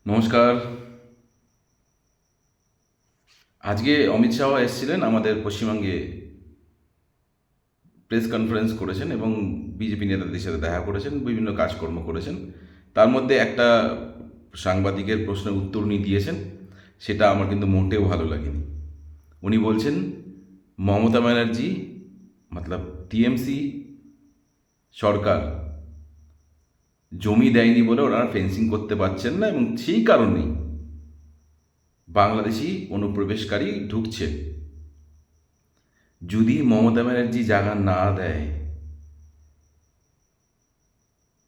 নমস্কার। আজকে অমিত শাহ এসেছিলেন আমাদের পশ্চিমবঙ্গে, প্রেস কনফারেন্স করেছেন এবং বিজেপি নেতাদের সাথে দেখা করেছেন, বিভিন্ন কাজকর্ম করেছেন। তার মধ্যে একটা সাংবাদিকের প্রশ্নের উত্তর উনি দিয়েছেন, সেটা আমার কিন্তু মোটেও ভালো লাগেনি। উনি বলছেন মমতা ব্যানার্জি মতলব টিএমসি সরকার জমি দেয়নি বলে ওনারা ফেন্সিং করতে পারছেন না এবং সেই কারণেই বাংলাদেশি অনুপ্রবেশকারী ঢুকছে। যদি মমতা ব্যানার্জি জায়গা না দেয়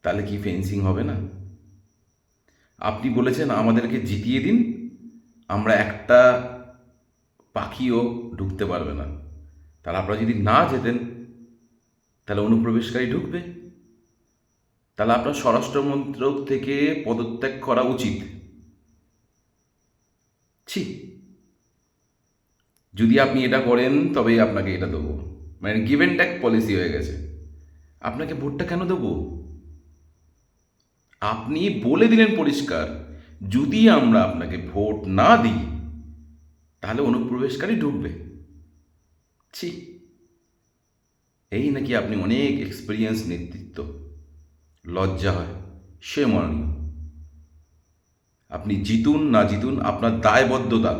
তাহলে কি ফেন্সিং হবে না? আপনি বলেছেন আমাদেরকে জিতিয়ে দিন, আমরা একটা পাখিও ঢুকতে পারবে না। তাহলে আপনারা যদি না যেতেন তাহলে অনুপ্রবেশকারী ঢুকবে। তাহলে আপনার স্বরাষ্ট্র মন্ত্রক থেকে পদত্যাগ করা উচিত। ছি, যদি আপনি এটা করেন তবেই আপনাকে এটা দেবো। মানে গিভ অ্যান্ড টেক পলিসি হয়ে গেছে। আপনাকে ভোটটা কেন দেবো? আপনি বলে দিলেন পরিষ্কার, যদি আমরা আপনাকে ভোট না দিই তাহলে অনুপ্রবেশকারী ঢুকবে। ছি, এই নাকি আপনি অনেক এক্সপিরিয়েন্স নেতৃত্ব? লজ্জা হয়, সে মাননীয়। আপনি জিতুন না জিতুন আপনার দায়বদ্ধতা।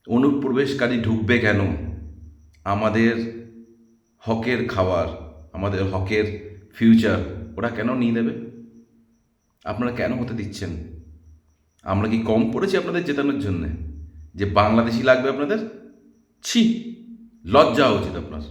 অনুপ্রবেশকারী ঢুকবে কেন? আমাদের হকের খাবার, আমাদের হকের ফিউচার ওরা কেন নিয়ে নেবে? আপনারা কেন হতে দিচ্ছেন? আমরা কি কম পড়েছি আপনাদের জেতানোর জন্যে যে বাংলাদেশি লাগবে আপনাদের? ছি, লজ্জা উচিত আপনার।